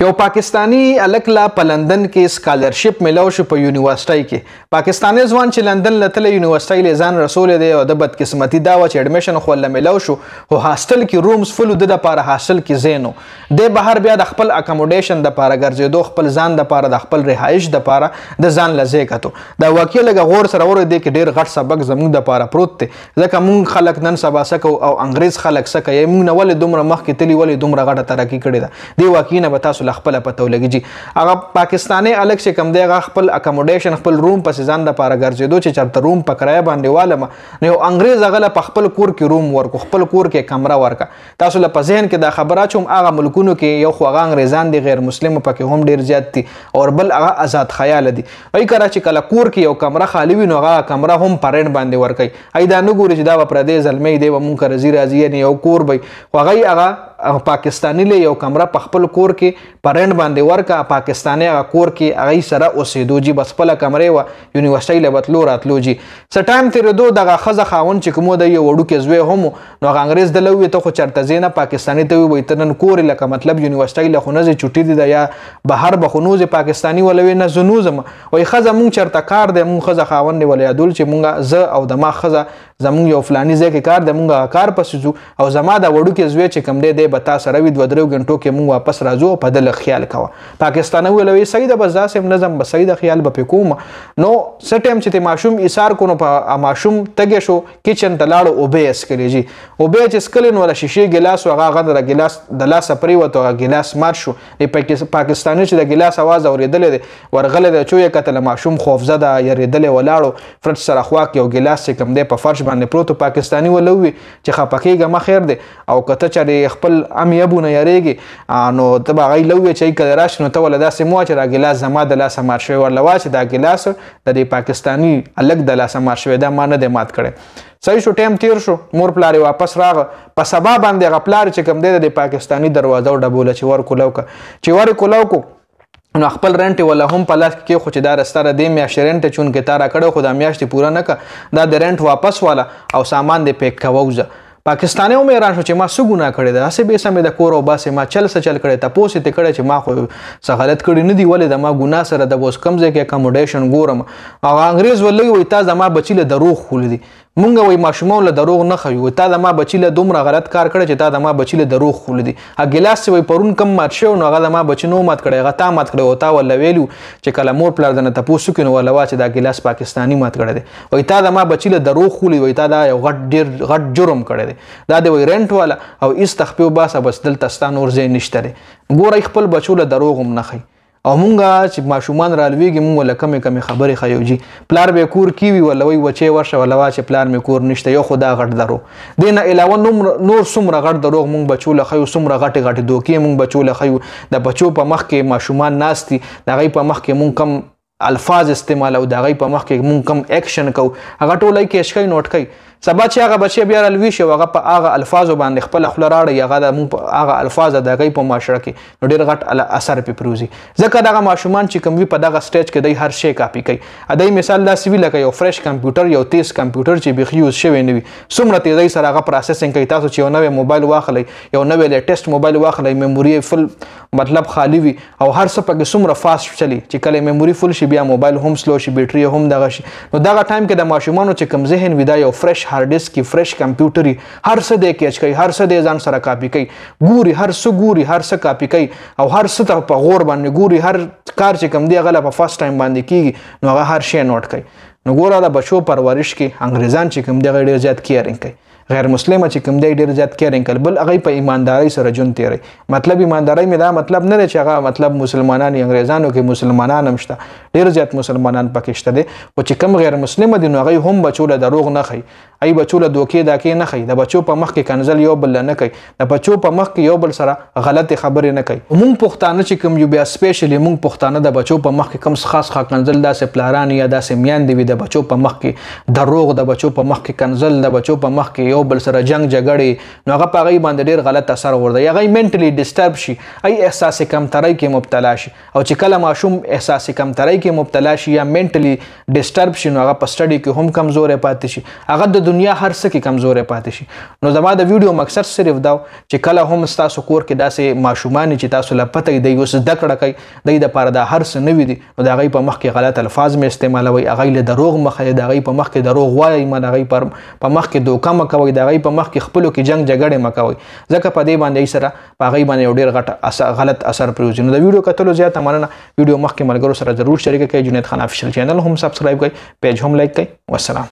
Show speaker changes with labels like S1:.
S1: یو پاکستانی الک لا په لندن کې سکالرشپ ملو شو په یونیورسيټي کې. پاکستانی ځوان چې لندن لته یونیورسيټي لزان رسول دی او د بدقسمتي دا و چې اډمیشن خو ملو شو او هاستل کې رومز فل د لپاره هاستل کې زینو د بهر بیا د خپل اکاموډیشن د لپاره ګرځېدو خپل ځان د لپاره د خپل رهایش د لپاره د ځان لزې کتو. دا واقعي لګ غور سره ور دی کې ډیر غټ سبق زموږ د لپاره پروت دی ځکه مونږ خلک نن سبا سکو او انګريز خلک سکه مونږ نه ولې دومره مخ کې تلی ولې دومره غټه ترقی کړې ده. دی واقعي نه به تاسو خپل پته ولګي هغه پاکستانی الګ چې کم دی هغه خپل اکاموډیشن خپل روم پس ځان د لپاره ګرځېدو چې چرته روم په کرایه باندې والم نو انګريز هغه په خپل کور کې روم ورکو خپل کور کې کمره ورکا. تاسو له په ذهن کې دا خبره چوم هغه ملکونو کې یو خو هغه انګريزان دي غیر مسلم پکې هم ډیر زیات دي او بل هغه آزاد خیال دي. وای کړه چې کله کور کې یو کمره خالی وي نو هغه کمره هم پرند باندې ورکي. ای دا نه ګوري چې دا په پردې ځلمې دی و مونږ راځي نه یو کور به خو هغه پاکستانی له یو کمره په خپل کور کې پرند باندې ورکا. پاکستانی هغه کور کې هغه سره اوسېدو جی بس خپل کمرې و یونیورسيټي له بتلو راتلو جی سټایم تیرېدو دغه خزه خاون چې کومو د یو وړو کې زوی هم نو هغه انګريز د لوي ته خو چرته زینه پاکستانی ته وي تنن کور لکه مطلب یونیورسيټي له خونه چټي دي یا بهر بخونوز پاکستانی ولوي نه زنوزم وای خزه مونږ چرته کار دی مونږ خزه خاون دی ولې عدل چې مونږ ز او د ما خزه زمون یو فلاني ځای کې کار د مونږه کار پسې او زما د وړو کې زوی چې کم دی بتا سره وي 2-3 غنټو کې مونږ واپس راځو په دل خیال کوه. پاکستان ولوي صحیح د بس داسې نظم به صحیح د خیال به کوم نو سټیم چې ماشوم ایثار کو نو په ماشوم تګ شو کچن ته لاړو او به اسکلی جی او به چې سکلن ولا شیشه ګلاس او هغه د ګلاس د لاس پرې وته ګلاس مار شو د پاکستاني چې د ګلاس आवाज اوریدل دي ورغله د چوي کتل ماشوم خوفزده یریدل ولاړو فرد سره خوا کې او ګلاس چې کم دی په فرش باندې پروت پاکستانی ولوي چې خپکیګه ما خیر دی او کته چې خپل ام یبونه یریږي نو تبا غي لوي چې کله راش نو ته ولدا سمو چې را ګلاس زما د لاس مار شوی ورلوا چې دا ګلاس د پاکستانی الګ د لاس مار شوی دا مان نه مات کړي. صحیح شو ټیم تیر شو مور پلاری واپس راغ په سبا باندې غپلار چې کم دی د پاکستانی دروازه ډبوله چې ور کولاو کو نو خپل رنټ ولا هم په لاس کې خو چې دا رستاره دی میاشتې رنټ چون کې تارا کړو خو دا میاشتې پوره نه کا دا د رنټ واپس والا او سامان دې پیک کووزه. پاکستانی هم ایران شو چې ما څه ګناه کړی ده هسې به سمې د کور او باسې ما چل کړی تپوس یې کړی چې ما خو څه غلط کړی نه دي ولې د ما ګناه سره د اوس کم ځای کې اکاموډیشن ګورم او انګريز ولوي وایي تا زما بچي له دروغ خولي دي مونږ وای ماشومان له دروغ نه خو تا د ما بچی له دومره غلط کار کړی چې تا د ما بچی له دروغ خول دي ا ګلاس وای پرون کم مات شو نو هغه د ما بچی نو مات کړی هغه تا مات کړی او تا ول ویلو چې کله مور پلار د نه تاسو کې نو ولوا چې دا ګلاس پاکستانی مات کړی دی وای تا د ما بچی له دروغ خول وای تا دا یو غټ جرم کړی دی دا د وای رنټ والا او استخفیو باسه بس دلته ستان اور زین نشته ګورای خپل بچو له دروغ هم نه خي او مونږه چې ماشومان رالویږي مونږ له کمې خبرې خیو جی پلار به کور کی وی ولوي وچې ورشه ولوا چې پلار می کور نشته یو خدا غټ درو دینه علاوه نور څومره غټ دروغ مونږ بچو له خیو څومره غټ دوکې مونږ بچو له خیو د بچو په مخ کې ماشومان ناشتي د غي په مخ کې مونږ کم الفاظ استعمال او د غي په مخ کې مونږ کم اکشن کو هغه ټولای کې اشکای نوٹ کوي سبا چې هغه بچي بیا رالوي شي هغه په هغه الفاظو باندې خپل خپل راړي هغه د مونږ هغه الفاظ د غي په معاشره کې نو ډیر غټ اثر په پروزي ځکه دغه ماشومان چې کوم وي په دغه سټیج کې د هر شی کاپی کوي ادای مثال دا سوي لکه یو فرش کمپیوټر یو تیز کمپیوټر چې به یوز شوی نه وي څومره تیزی سره هغه پروسسینګ کوي تاسو چې یو نوې موبایل واخلئ یو نوې لیټیسټ موبایل واخلئ میموري فل مطلب خالی وي او هر څه پکې څومره فاست چلی چې کله میموري فل شي بیا موبایل هم سلو شي بیټري هم دغه شي نو دغه ټایم کې د ماشومانو چې کم ذهن وي دا یو فرش هارد ډیسک کې فرش کمپیوټري هر څه د کیچ کوي هر څه د ځان سره کاپی کوي ګوري هر څه کاپی کوي او هر څه ته په غور باندې ګوري هر کار چې کم دی غلا په فرست ټایم باندې کیږي نو هغه هر شی نوٹ کوي نو ګوره د بچو پرورش کې انګریزان چې کم دی ډیر زیات کیرینګ کوي غیر مسلمه چې کوم دی ډیر زیات کیرینګ کوي بل هغه په ایمانداري سره جون تیری مطلب ایمانداري مې دا مطلب نه دی چې هغه مطلب مسلمانان انګریزانو کې مسلمانان هم شته ډیر زیات مسلمانان پکې شته دي او چې کوم غیر مسلمه دي نو هغه هم بچو له دروغ نه خي ای بچو له دوکې دا کې نه خي د بچو په مخ کې کنزل یو بل نه کوي د بچو په مخ کې یو بل سره غلط خبرې نه کوي مونږ پښتانه چې کوم یو بیا سپیشلی مونږ پښتانه د بچو په مخ کې کم خاص کنزل داسې پلاران یا داسې میان دی د بچو په مخ کې دروغ د بچو په مخ کې کنزل د بچو په مخ کې یو بل سره جنگ جګړې نو هغه په هغوی باندې ډېر غلط اثر غورځوي هغوی منټلی ډسټرب شي ای احساس کمترۍ کې مبتلا شي او چې کله ماشوم احساس کمترۍ کې مبتلا شي یا منټلی ډسټرب شي نو هغه په سټډي کې هم کمزوری پاتې شي هغه د دنیا هر څه کې کمزوری پاتې شي نو زما د ویډیو مقصد صرف دا چې کله هم ستاسو کور کې داسې ماشومان چې تاسو له پته دی اوس زده کړه کوي دی دپاره دا هر څه نوي دي نو د هغوی په مخ کې غلط الفاظ مې استعمالوئ هغوی له دروغ مخه د هغوی په مخ کې دروغ وایئ مه د هغوی په مخ کې دوکه مه کوئ د هغوی په مخ کې خپلو کې جنګ جګړې مه کوئ ځکه په دې باندې سره په هغوی باندې یو ډېر غټ غلط اثر پرېوځي نو د ویډیو کتلو زیاته مننه ویډیو مخکې ملګرو سره ضرور شریکه کړئ جنید خان افیشل چینل هم سبسکرایب کړئ پیج هم لایک کړئ والسلام